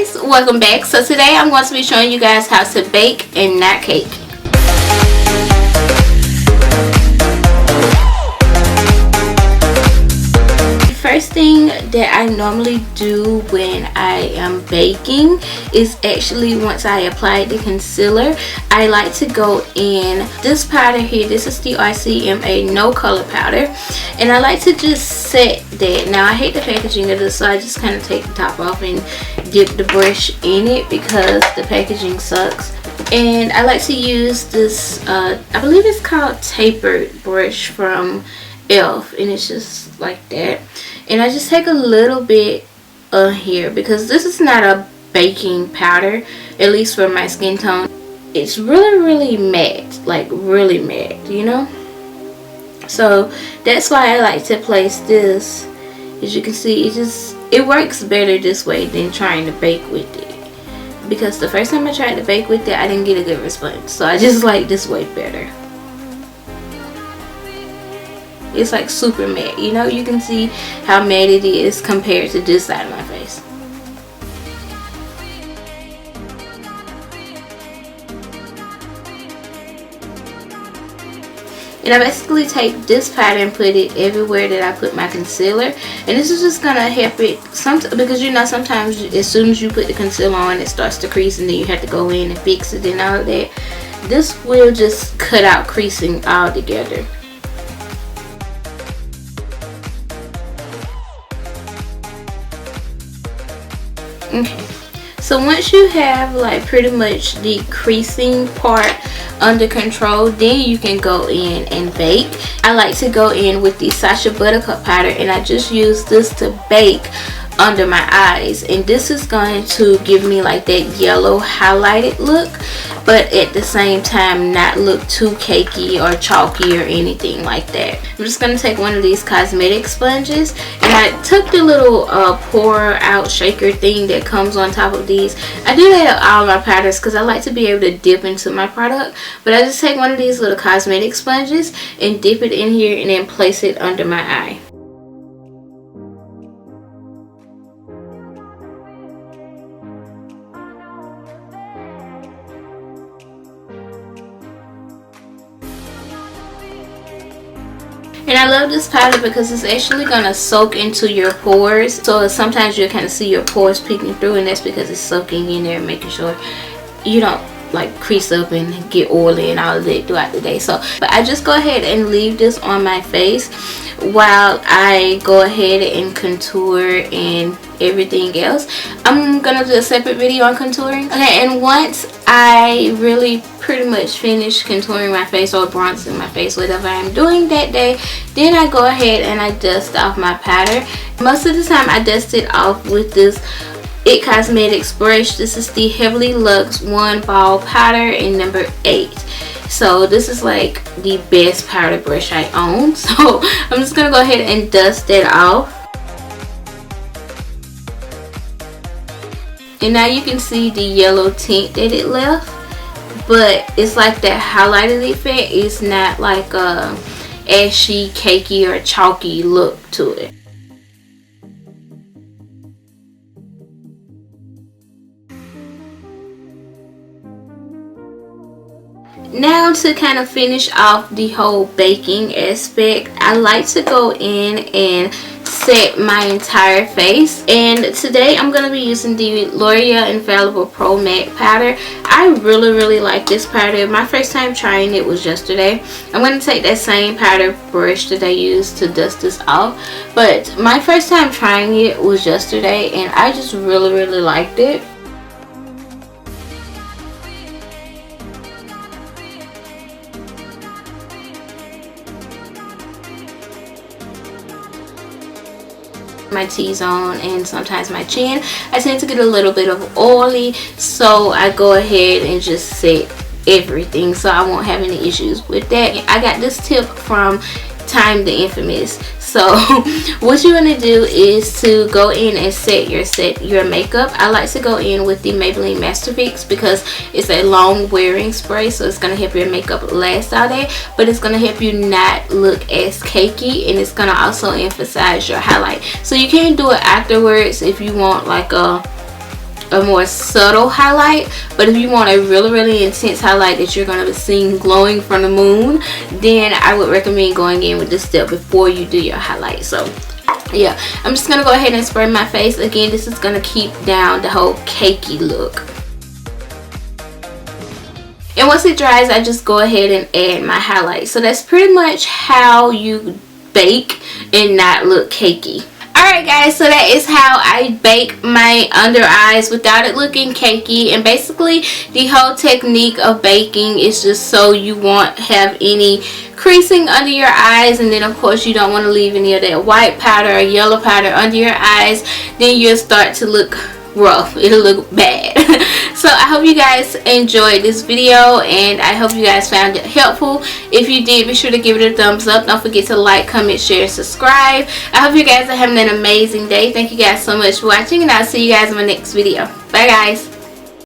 guys, welcome back. So today I'm going to be showing you guys how to bake and not cake. First thing that I normally do when I am baking is actually once I apply the concealer, I like to go in this powder here. This is the RCMA no color powder, and I like to just set that. Now I hate the packaging of this, so I just kind of take the top off and dip the brush in it because the packaging sucks. And I like to use this I believe it's called tapered brush from Elf, and it's just like that. And I just take a little bit here because this is not a baking powder, at least for my skin tone. It's really matte, like really matte, you know. So that's why I like to place this. As you can see, it works better this way than trying to bake with it, because the first time I tried to bake with it I didn't get a good response, so I just like this way better. It's like super matte, you know. You can see how matte it is compared to this side of my face. And I basically take this powder and put it everywhere that I put my concealer, and this is just gonna help it because you know sometimes as soon as you put the concealer on it starts to crease, and then you have to go in and fix it and all of that. This will just cut out creasing altogether. Okay, so once you have like pretty much the creasing part under control, then you can go in and bake. I like to go in with the SACHA buttercup powder, and I just use this to bake under my eyes, and this is going to give me like that yellow highlighted look, but at the same time not look too cakey or chalky or anything like that. I'm just going to take one of these cosmetic sponges, and I took the little pour out shaker thing that comes on top of these. I do that with all my powders because I like to be able to dip into my product, but I just take one of these little cosmetic sponges and dip it in here and then place it under my eye. And I love this powder because it's actually going to soak into your pores. So sometimes you'll kind of see your pores peeking through, and that's because it's soaking in there, making sure you don't like crease up and get oily and all of that throughout the day. So, but I just go ahead and leave this on my face while I go ahead and contour and everything else. I'm gonna do a separate video on contouring. Okay, and once I really pretty much finish contouring my face or bronzing my face, whatever I'm doing that day, then I go ahead and I dust off my powder. Most of the time I dust it off with this IT Cosmetics brush. This is the Heavily Luxe One Ball Powder in number 8. So this is like the best powder brush I own. So I'm just gonna go ahead and dust that off. And now you can see the yellow tint that it left, but it's like that highlighted effect. It's not like a ashy, cakey, or chalky look to it. Now to kind of finish off the whole baking aspect, I like to go in and set my entire face, and today I'm going to be using the L'Oreal Infallible Pro Matte powder. I really like this powder. My first time trying it was yesterday. I'm going to take that same powder brush that I used to dust this off, but my first time trying it was yesterday, and I just really liked it. My T-zone and sometimes my chin, I tend to get a little bit of oily, so I go ahead and just set everything so I won't have any issues with that. I got this tip from Time the Infamous. So what you want to do is to go in and set your makeup. I like to go in with the Maybelline Master Fix because it's a long wearing spray, so it's going to help your makeup last all day, but it's going to help you not look as cakey, and it's going to also emphasize your highlight. So you can do it afterwards if you want like a a more subtle highlight. But if you want a really intense highlight that you're going to be seeing glowing from the moon, then I would recommend going in with this step before you do your highlight. So yeah, I'm just going to go ahead and spray my face. Again, this is going to keep down the whole cakey look. And once it dries, I just go ahead and add my highlight. So that's pretty much how you bake and not look cakey. Alright guys, so that is how I bake my under eyes without it looking cakey. And basically the whole technique of baking is just so you won't have any creasing under your eyes, and then of course you don't want to leave any of that white powder or yellow powder under your eyes. Then you'll start to look rough, it'll look bad. So I hope you guys enjoyed this video, and I hope you guys found it helpful. If you did, be sure to give it a thumbs up. Don't forget to like, comment, share, subscribe. I hope you guys are having an amazing day. Thank you guys so much for watching, and I'll see you guys in my next video. Bye guys.